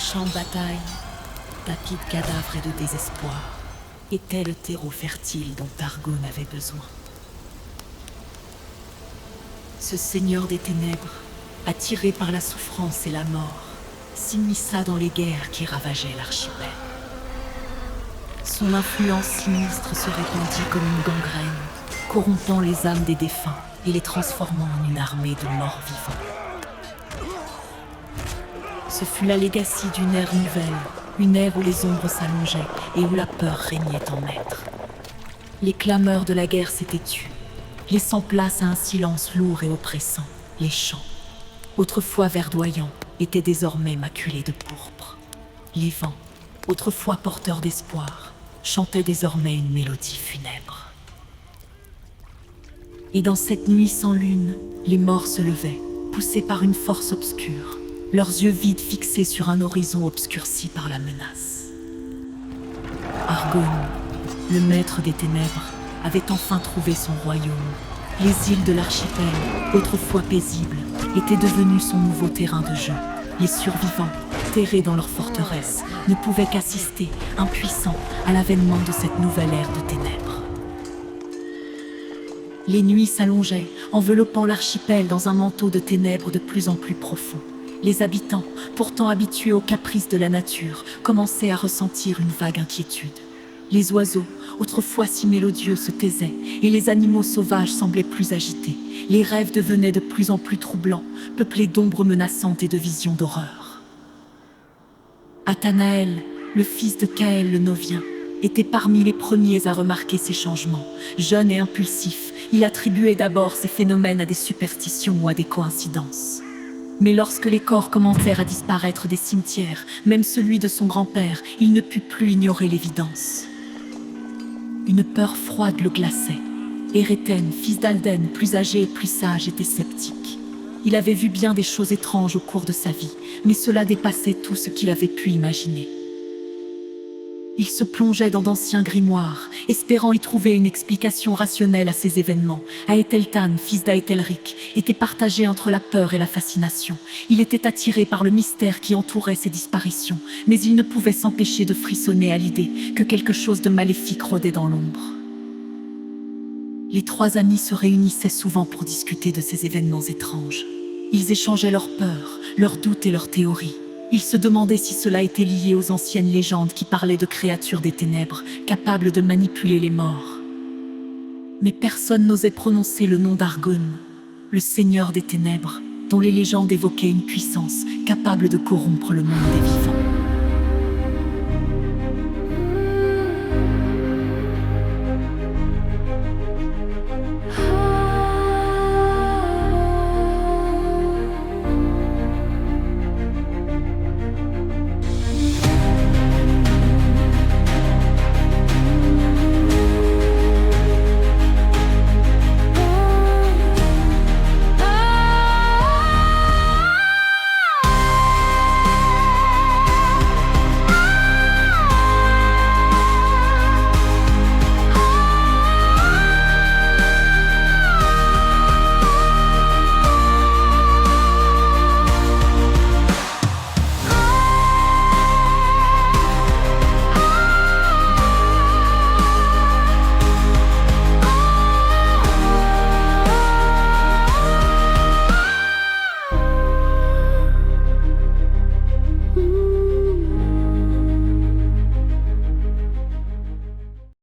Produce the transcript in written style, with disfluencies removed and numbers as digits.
champs de bataille, tapis de cadavres et de désespoir, était le terreau fertile dont Targon avait besoin. Ce seigneur des ténèbres, attiré par la souffrance et la mort, s'immisça dans les guerres qui ravageaient l'archipel. Son influence sinistre se répandit comme une gangrène, corrompant les âmes des défunts et les transformant en une armée de morts vivants. Ce fut la legacy d'une ère nouvelle, une ère où les ombres s'allongeaient et où la peur régnait en maître. Les clameurs de la guerre s'étaient tues, laissant place à un silence lourd et oppressant. Les champs, autrefois verdoyants, étaient désormais maculés de pourpre. Les vents, autrefois porteurs d'espoir, chantaient désormais une mélodie funèbre. Et dans cette nuit sans lune, les morts se levaient, poussés par une force obscure, leurs yeux vides fixés sur un horizon obscurci par la menace. Argon, le maître des ténèbres, avait enfin trouvé son royaume. Les îles de l'archipel, autrefois paisibles, étaient devenues son nouveau terrain de jeu. Les survivants, terrés dans leur forteresse, ne pouvaient qu'assister, impuissants, à l'avènement de cette nouvelle ère de ténèbres. Les nuits s'allongeaient, enveloppant l'archipel dans un manteau de ténèbres de plus en plus profond. Les habitants, pourtant habitués aux caprices de la nature, commençaient à ressentir une vague inquiétude. Les oiseaux, autrefois si mélodieux, se taisaient, et les animaux sauvages semblaient plus agités. Les rêves devenaient de plus en plus troublants, peuplés d'ombres menaçantes et de visions d'horreur. Athanaël, le fils de Caël le Novien, était parmi les premiers à remarquer ces changements. Jeune et impulsif, il attribuait d'abord ces phénomènes à des superstitions ou à des coïncidences. Mais lorsque les corps commencèrent à disparaître des cimetières, même celui de son grand-père, il ne put plus ignorer l'évidence. Une peur froide le glaçait. Éréthène, fils d'Alden, plus âgé et plus sage, était sceptique. Il avait vu bien des choses étranges au cours de sa vie, mais cela dépassait tout ce qu'il avait pu imaginer. Il se plongeait dans d'anciens grimoires, espérant y trouver une explication rationnelle à ces événements. Aetheltan, fils d'Aethelric, était partagé entre la peur et la fascination. Il était attiré par le mystère qui entourait ces disparitions, mais il ne pouvait s'empêcher de frissonner à l'idée que quelque chose de maléfique rôdait dans l'ombre. Les trois amis se réunissaient souvent pour discuter de ces événements étranges. Ils échangeaient leurs peurs, leurs doutes et leurs théories. Ils se demandaient si cela était lié aux anciennes légendes qui parlaient de créatures des ténèbres, capables de manipuler les morts. Mais personne n'osait prononcer le nom d'Argon, le seigneur des ténèbres, dont les légendes évoquaient une puissance capable de corrompre le monde des vivants.